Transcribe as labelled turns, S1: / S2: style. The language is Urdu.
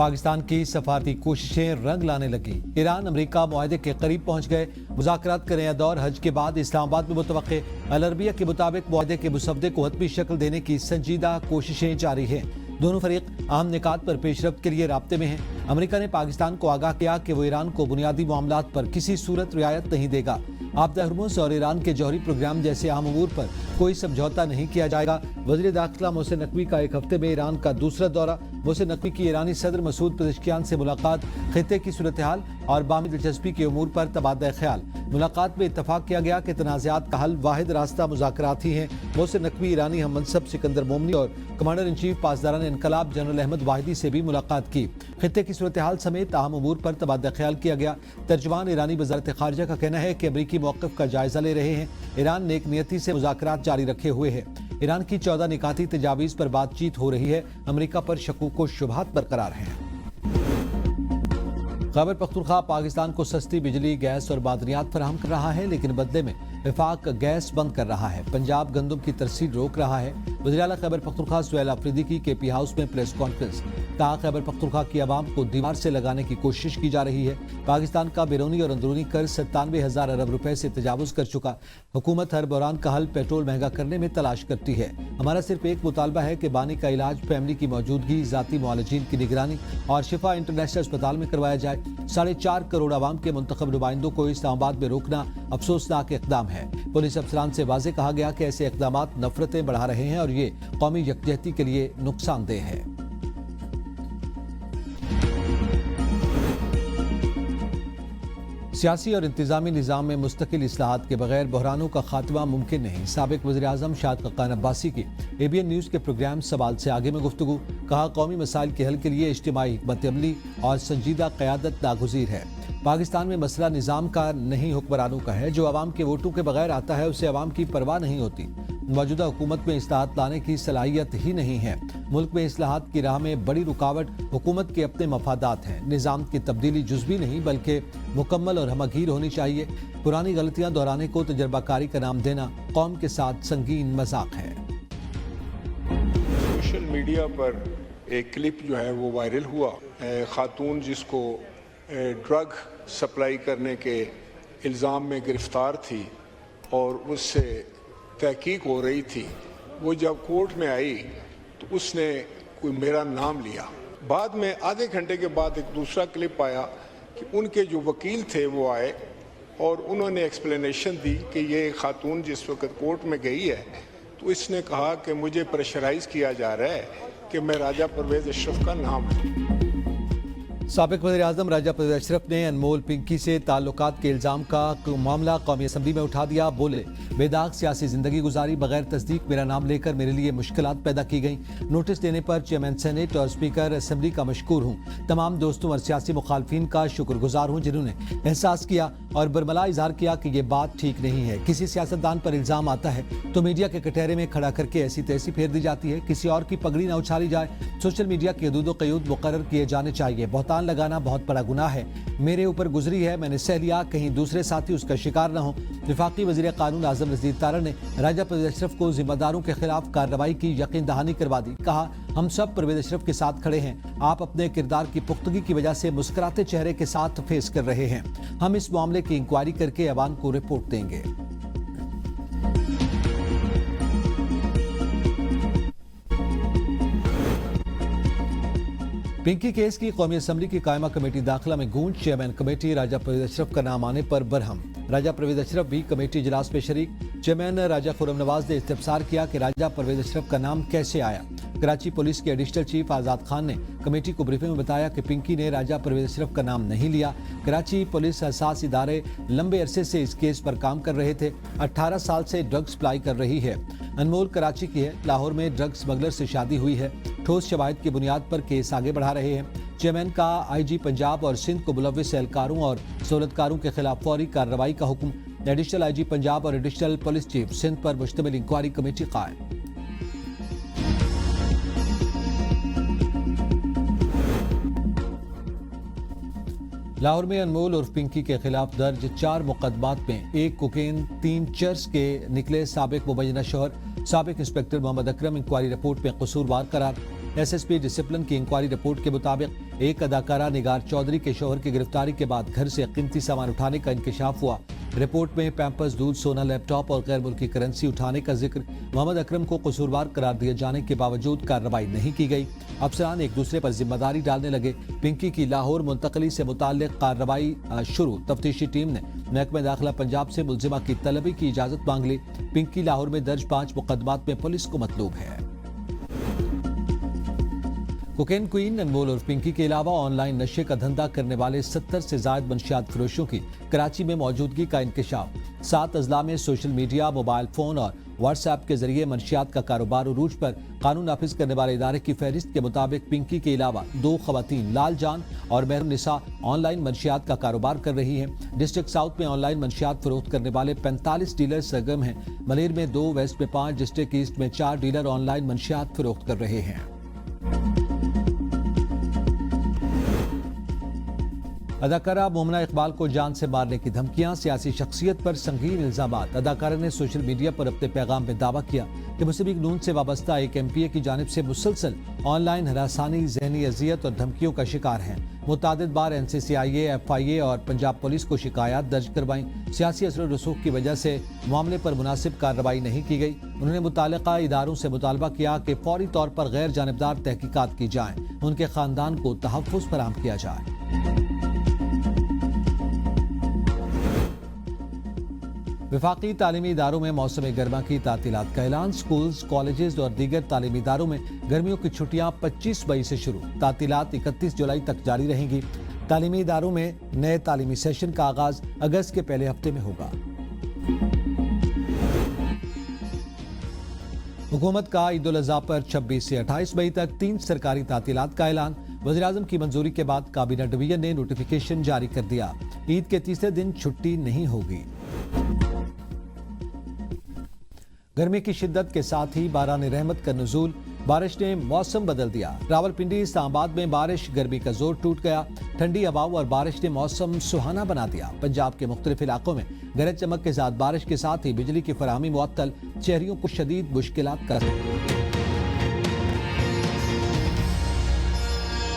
S1: پاکستان کی سفارتی کوششیں رنگ لانے لگی۔ ایران امریکہ معاہدے کے قریب پہنچ گئے۔ مذاکرات کا نیا دور حج کے بعد اسلام آباد میں متوقع۔ العربیہ کے مطابق معاہدے کے مسودے کو حتمی شکل دینے کی سنجیدہ کوششیں جاری ہیں۔ دونوں فریق اہم نکات پر پیش رفت کے لیے رابطے میں ہیں۔ امریکہ نے پاکستان کو آگاہ کیا کہ وہ ایران کو بنیادی معاملات پر کسی صورت رعایت نہیں دے گا۔ آبدہ ہرمز اور ایران کے جوہری پروگرام جیسے اہم امور پر کوئی سمجھوتا نہیں کیا جائے گا۔ وزیر داخلہ محسن نقوی کا ایک ہفتے میں ایران کا دوسرا دورہ۔ محسن نقوی کی ایرانی صدر مسعود پزشکیان سے ملاقات، خطے کی صورتحال اور باہمی دلچسپی کے امور پر تبادلہ خیال۔ ملاقات میں اتفاق کیا گیا کہ تنازعات کا حل واحد راستہ مذاکرات ہی ہیں۔ محسن نقوی ایرانی ہم منصب سکندر مومنی اور کمانڈر ان چیف پاسداران انقلاب جنرل احمد واحدی سے بھی ملاقات کی۔ خطے کی صورتحال سمیت اہم امور پر تبادلہ خیال کیا گیا۔ ترجمان ایرانی وزارت خارجہ کا کہنا ہے کہ امریکی موقف کا جائزہ لے رہے ہیں۔ ایران نیک نیتی سے مذاکرات جاری رکھے ہوئے ہے۔ ایران کی 14 نکاتی تجاویز پر بات چیت ہو رہی ہے۔ امریکہ پر شکوک و شبہات برقرار ہیں۔ خیبر پختونخوا پاکستان کو سستی بجلی، گیس اور معدنیات فراہم کر رہا ہے، لیکن بدلے میں وفاق گیس بند کر رہا ہے۔ پنجاب گندم کی ترسیل روک رہا ہے۔ وزیر اعلیٰ خیبر پختونخوا سہیل آفریدی کی کے پی ہاؤس میں پریس کانفرنس۔ کہا خیبر پختونخوا کی عوام کو دیوار سے لگانے کی کوشش کی جا رہی ہے۔ پاکستان کا بیرونی اور اندرونی قرض 97,000 ارب روپے سے تجاوز کر چکا۔ حکومت ہر بحران کا حل پیٹرول مہنگا کرنے میں تلاش کرتی ہے۔ ہمارا صرف ایک مطالبہ ہے کہ بانی کا علاج فیملی کی موجودگی، ذاتی معالجین کی نگرانی اور شفا انٹرنیشنل اسپتال میں کروایا جائے۔ 4.5 کروڑ عوام کے منتخب نمائندوں کو اسلام آباد میں روکنا افسوسناک اقدام ہے۔ پولیس افسران سے واضح کہا گیا کہ ایسے اقدامات نفرتیں بڑھا رہے ہیں اور یہ قومی یکجہتی کے لیے نقصان دہ ہے۔ سیاسی اور انتظامی نظام میں مستقل اصلاحات کے بغیر بحرانوں کا خاتمہ ممکن نہیں۔ سابق وزیر اعظم شاہد خاقان عباسی کی اے بی این نیوز کے پروگرام سوال سے آگے میں گفتگو۔ کہا قومی مسائل کے حل کے لیے اجتماعی حکمت عملی اور سنجیدہ قیادت ناگزیر ہے۔ پاکستان میں مسئلہ نظام کا نہیں، حکمرانوں کا ہے۔ جو عوام کے ووٹوں کے بغیر آتا ہے اسے عوام کی پرواہ نہیں ہوتی۔ موجودہ حکومت میں اصلاحات لانے کی صلاحیت ہی نہیں ہے۔ ملک میں اصلاحات کی راہ میں بڑی رکاوٹ حکومت کے اپنے مفادات ہیں۔ نظام کی تبدیلی جزوی نہیں بلکہ مکمل اور ہمگیر ہونی چاہیے۔ پرانی غلطیاں دہرانے کو تجربہ کاری کا نام دینا قوم کے ساتھ سنگین مذاق ہے۔
S2: سوشل میڈیا پر ایک کلپ جو ہے وہ وائرل ہوا، خاتون جس کو ڈرگ سپلائی کرنے کے الزام میں گرفتار تھی اور اس سے تحقیق ہو رہی تھی، وہ جب کورٹ میں آئی تو اس نے کوئی میرا نام لیا۔ بعد میں آدھے گھنٹے کے بعد ایک دوسرا کلپ آیا کہ ان کے جو وکیل تھے وہ آئے اور انہوں نے ایکسپلینیشن دی کہ یہ خاتون جس وقت کورٹ میں گئی ہے تو اس نے کہا کہ مجھے پریشرائز کیا جا رہا ہے کہ میں راجہ پرویز اشرف کا نام لوں۔
S1: سابق وزیر اعظم راجہ پرویز اشرف نے انمول پنکی سے تعلقات کے الزام کا معاملہ قومی اسمبلی میں اٹھا دیا۔ بولے بے داغ سیاسی زندگی گزاری، بغیر تصدیق میرا نام لے کر میرے لیے مشکلات پیدا کی گئیں۔ نوٹس دینے پر چیئرمین سینیٹ اور اسپیکر اسمبلی کا مشکور ہوں۔ تمام دوستوں اور سیاسی مخالفین کا شکر گزار ہوں جنہوں نے احساس کیا اور برملا اظہار کیا کہ یہ بات ٹھیک نہیں ہے۔ کسی سیاستدان پر الزام آتا ہے تو میڈیا کے کٹہرے میں کھڑا کر کے ایسی تیسی پھیر دی جاتی ہے۔ کسی اور کی پگڑی نہ اچھالی جائے۔ سوشل میڈیا کے حدود و قیود مقرر کیے جانے چاہیے۔ بہتان لگانا بہت بڑا گناہ ہے، میرے اوپر گزری ہے، میں نے سہ لیا، کہیں دوسرے ساتھی اس کا شکار نہ ہوں۔ وفاقی وزیر قانون اعظم نذیر تارڑ نے راجہ پرویز اشرف کو ذمہ داروں کے خلاف کارروائی کی یقین دہانی کروا دی۔ کہا ہم سب پرویز اشرف کے ساتھ کھڑے ہیں۔ آپ اپنے کردار کی پختگی کی وجہ سے مسکراتے چہرے کے ساتھ فیس کر رہے ہیں۔ ہم اس معاملے کی انکوائری کر کے عوام کو رپورٹ دیں گے۔ پنکی کیس کی قومی اسمبلی کی قائمہ کمیٹی داخلہ میں گونج۔ چیئرمین کمیٹی راجہ پرویز اشرف کا نام آنے پر برہم۔ راجہ پرویز اشرف بھی کمیٹی اجلاس میں شریک۔ چیئرمین راجہ خرم نواز نے استفسار کیا کہ راجہ پرویز اشرف کا نام کیسے آیا۔ کراچی پولیس کے ایڈیشنل چیف آزاد خان نے کمیٹی کو بریفنگ میں بتایا کہ پنکی نے راجہ پرویز اشرف کا نام نہیں لیا۔ کراچی پولیس حساس ادارے لمبے عرصے سے اس کیس پر کام کر رہے تھے۔ 18 سال سے ڈرگ سپلائی کر رہی ہے۔ انمول کراچی کی ہے، لاہور میں ڈرگ سمگلر سے شادی ہوئی ہے۔ ٹھوس شواہد کی بنیاد پر کیس آگے بڑھا رہے ہیں۔ چیئرمین کا آئی جی پنجاب اور سندھ کو ملوث اہلکاروں اور سہولتکاروں کے خلاف فوری کارروائی کا حکم۔ ایڈیشنل آئی جی پنجاب اور ایڈیشنل پولیس چیف سندھ پر مشتمل انکوائری کمیٹی قائم۔ لاہور میں انمول عرف پنکی کے خلاف درج 4 مقدمات میں 1 کوکین 3 چرس کے نکلے۔ سابق مبینہ شوہر سابق انسپکٹر محمد اکرم انکوائری رپورٹ میں قصوروار قرار۔ SSP ڈسپلن کی انکوائری رپورٹ کے مطابق ایک اداکارہ نگار چودھری کے شوہر کی گرفتاری کے بعد گھر سے قیمتی سامان اٹھانے کا انکشاف ہوا۔ رپورٹ میں پیمپرز، دودھ، سونا، لیپ ٹاپ اور غیر ملکی کرنسی اٹھانے کا ذکر۔ محمد اکرم کو قصوروار قرار دیے جانے کے باوجود کارروائی نہیں کی گئی۔ افسران ایک دوسرے پر ذمہ داری ڈالنے لگے۔ پنکی کی لاہور منتقلی سے متعلق کارروائی شروع۔ تفتیشی ٹیم نے محکمہ داخلہ پنجاب سے ملزمہ کی طلبی کی اجازت مانگ لی۔ پنکی لاہور میں درج 5 مقدمات میں پولیس کو مطلوب ہے۔ کوکین کوئین انمول اور پنکی کے علاوہ آن لائن نشے کا دھندا کرنے والے 70 سے زائد منشیات فروشوں کی کراچی میں موجودگی کا انکشاف۔ 7 اضلاع میں سوشل میڈیا، موبائل فون اور واٹس ایپ کے ذریعے منشیات کا کاروبار عروج پر۔ قانون نافذ کرنے والے ادارے کی فہرست کے مطابق پنکی کے علاوہ 2 خواتین لال جان اور مہر النساء آن لائن منشیات کا کاروبار کر رہی ہیں۔ ڈسٹرکٹ ساؤتھ میں آن لائن منشیات فروخت کرنے والے 45 ڈیلر سرگرم ہیں۔ ملیر میں 2، ویسٹ میں 5، ڈسٹرکٹ ایسٹ میں 4 ڈیلر آن لائن منشیات فروخت کر رہے ہیں۔ اداکارہ مومنہ اقبال کو جان سے مارنے کی دھمکیاں، سیاسی شخصیت پر سنگین الزامات۔ اداکارہ نے سوشل میڈیا پر اپنے پیغام میں دعویٰ کیا کہ مسلم لیگ نون سے وابستہ ایک MPA کی جانب سے مسلسل آن لائن ہراسانی، ذہنی اذیت اور دھمکیوں کا شکار ہیں۔ متعدد بار NCCIA، FIA اور پنجاب پولیس کو شکایات درج کروائیں۔ سیاسی اثر و رسوخ کی وجہ سے معاملے پر مناسب کارروائی نہیں کی گئی۔ انہوں نے متعلقہ اداروں سے مطالبہ کیا کہ فوری طور پر غیر جانبدار تحقیقات کی جائیں، ان کے خاندان کو تحفظ فراہم کیا جائے۔ وفاقی تعلیمی اداروں میں موسم گرما کی تعطیلات کا اعلان۔ سکولز، کالجز اور دیگر تعلیمی اداروں میں گرمیوں کی چھٹیاں 25 مئی سے شروع۔ تعطیلات 31 جولائی تک جاری رہیں گی۔ تعلیمی اداروں میں نئے تعلیمی سیشن کا آغاز اگست کے پہلے ہفتے میں ہوگا۔ حکومت کا عید الاضحیٰ پر 26 سے 28 مئی تک 3 سرکاری تعطیلات کا اعلان۔ وزیراعظم کی منظوری کے بعد کابینہ ڈویژن نے نوٹیفیکیشن جاری کر دیا۔ عید کے تیسرے دن چھٹی نہیں ہوگی۔ گرمی کی شدت کے ساتھ ہی باران رحمت کا نزول، بارش نے موسم بدل دیا۔ راولپنڈی، اسلام آباد میں بارش، گرمی کا زور ٹوٹ گیا۔ ٹھنڈی ہواؤں اور بارش نے موسم سہانا بنا دیا۔ پنجاب کے مختلف علاقوں میں گرج چمک کے ساتھ بارش کے ساتھ ہی بجلی کی فراہمی معطل، شہریوں کو شدید مشکلات کا